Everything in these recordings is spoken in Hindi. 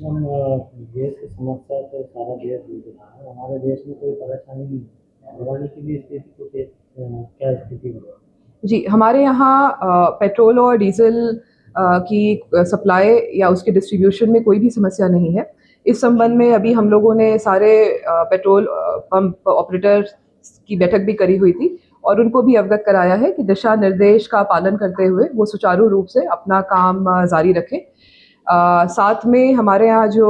हम गैस की समस्या से सारा देश जूझ रहा है। हमारे देश में कोई परेशानी नहीं है। बढ़वाने की भी स्थिति कुछ क्या स्थिति है? जी, हमारे यहाँ पेट्रोल और डीज़ल की सप्लाई या उसके डिस्ट्रीब्यूशन में कोई भी समस्या नहीं है। इस संबंध में अभी हम लोगों ने सारे पेट्रोल पंप ऑपरेटर्स की बैठक भी करी हुई थी और उनको भी अवगत कराया है कि दिशा निर्देश का पालन करते हुए वो सुचारू रूप से अपना काम जारी रखें। साथ में हमारे यहाँ जो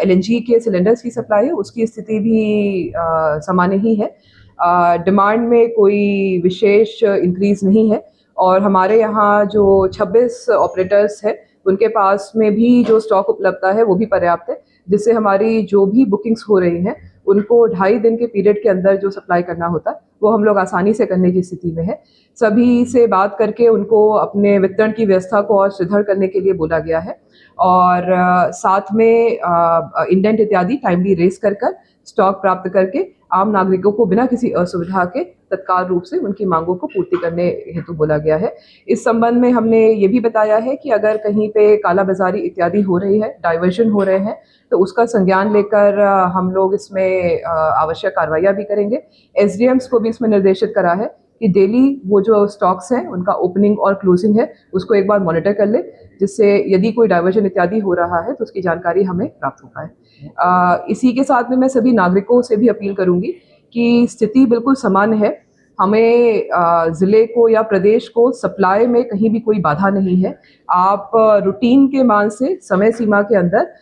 एलएनजी के सिलेंडर्स की सप्लाई है उसकी स्थिति भी सामान्य ही है। डिमांड में कोई विशेष इंक्रीज नहीं है और हमारे यहाँ जो 26 ऑपरेटर्स हैं उनके पास में भी जो स्टॉक उपलब्धता है वो भी पर्याप्त है, जिससे हमारी जो भी बुकिंग्स हो रही हैं उनको 2.5 दिन के पीरियड के अंदर जो सप्लाई करना होता है वो हम लोग आसानी से करने की स्थिति में है। सभी से बात करके उनको अपने वितरण की व्यवस्था को और सुदृढ़ करने के लिए बोला गया है और साथ में इंडेंट इत्यादि टाइमली रेस कर स्टॉक प्राप्त करके आम नागरिकों को बिना किसी असुविधा के तत्काल रूप से उनकी मांगों को पूर्ति करने हेतु बोला गया है। इस संबंध में हमने ये भी बताया है कि अगर कहीं पे कालाबाजारी इत्यादि हो रही है, डाइवर्जन हो रहे हैं, तो उसका संज्ञान लेकर हम लोग इसमें आवश्यक कार्रवाइयाँ भी करेंगे। एसडीएम्स को भी इसमें निर्देशित करा है कि डेली वो जो स्टॉक्स हैं उनका ओपनिंग और क्लोजिंग है उसको एक बार मॉनिटर कर ले, जिससे यदि कोई डाइवर्जन इत्यादि हो रहा है तो उसकी जानकारी हमें प्राप्त हो पाए। इसी के साथ में मैं सभी नागरिकों से भी अपील करूंगी कि स्थिति बिल्कुल सामान्य है। हमें ज़िले को या प्रदेश को सप्लाई में कहीं भी कोई बाधा नहीं है। आप रूटीन के मान से समय सीमा के अंदर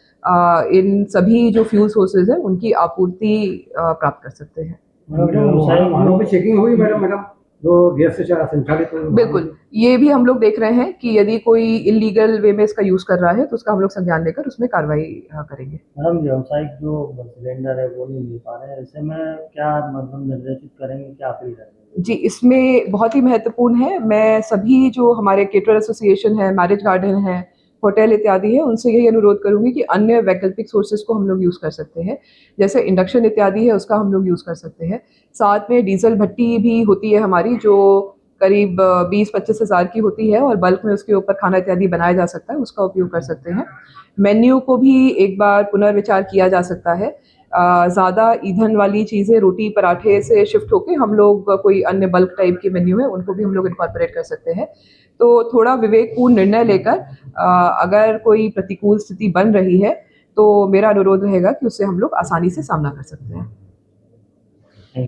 इन सभी जो फ्यूल सोर्सेज हैं उनकी आपूर्ति प्राप्त कर सकते हैं। वाहनों की चेकिंग हुई मैडम जो गैस से संचालित बिल्कुल, ये भी हम लोग देख रहे हैं कि यदि कोई इलीगल वे में इसका यूज़ कर रहा है तो उसका हम लोग संज्ञान लेकर उसमें कार्रवाई करेंगे। मैडम व्यावसायिक जो सिलेंडर है वो नहीं मिल पा रहे हैं, ऐसे में क्या मतलब निर्देशित करेंगे, क्या अपील करेंगे? जी, इसमें बहुत ही महत्वपूर्ण है। मैं सभी जो हमारे केटरर एसोसिएशन है, मैरिज गार्डन है, होटल इत्यादि है, उनसे यही अनुरोध करूँगी कि अन्य वैकल्पिक सोर्सेज़ को हम लोग यूज़ कर सकते हैं। जैसे इंडक्शन इत्यादि है उसका हम लोग यूज़ कर सकते हैं। साथ में डीज़ल भट्टी भी होती है हमारी जो करीब 20-25 हज़ार की होती है और बल्क में उसके ऊपर खाना इत्यादि बनाया जा सकता है, उसका उपयोग कर सकते हैं। मेन्यू को भी एक बार पुनर्विचार किया जा सकता है। ज़्यादा ईंधन वाली चीज़ें रोटी पराठे से शिफ्ट होके हम लोग कोई अन्य बल्क टाइप के मेन्यू है उनको भी हम लोग इनकॉर्पोरेट कर सकते हैं। तो थोड़ा विवेकपूर्ण निर्णय लेकर अगर कोई प्रतिकूल स्थिति बन रही है तो मेरा अनुरोध रहेगा कि उससे हम लोग आसानी से सामना कर सकते हैं।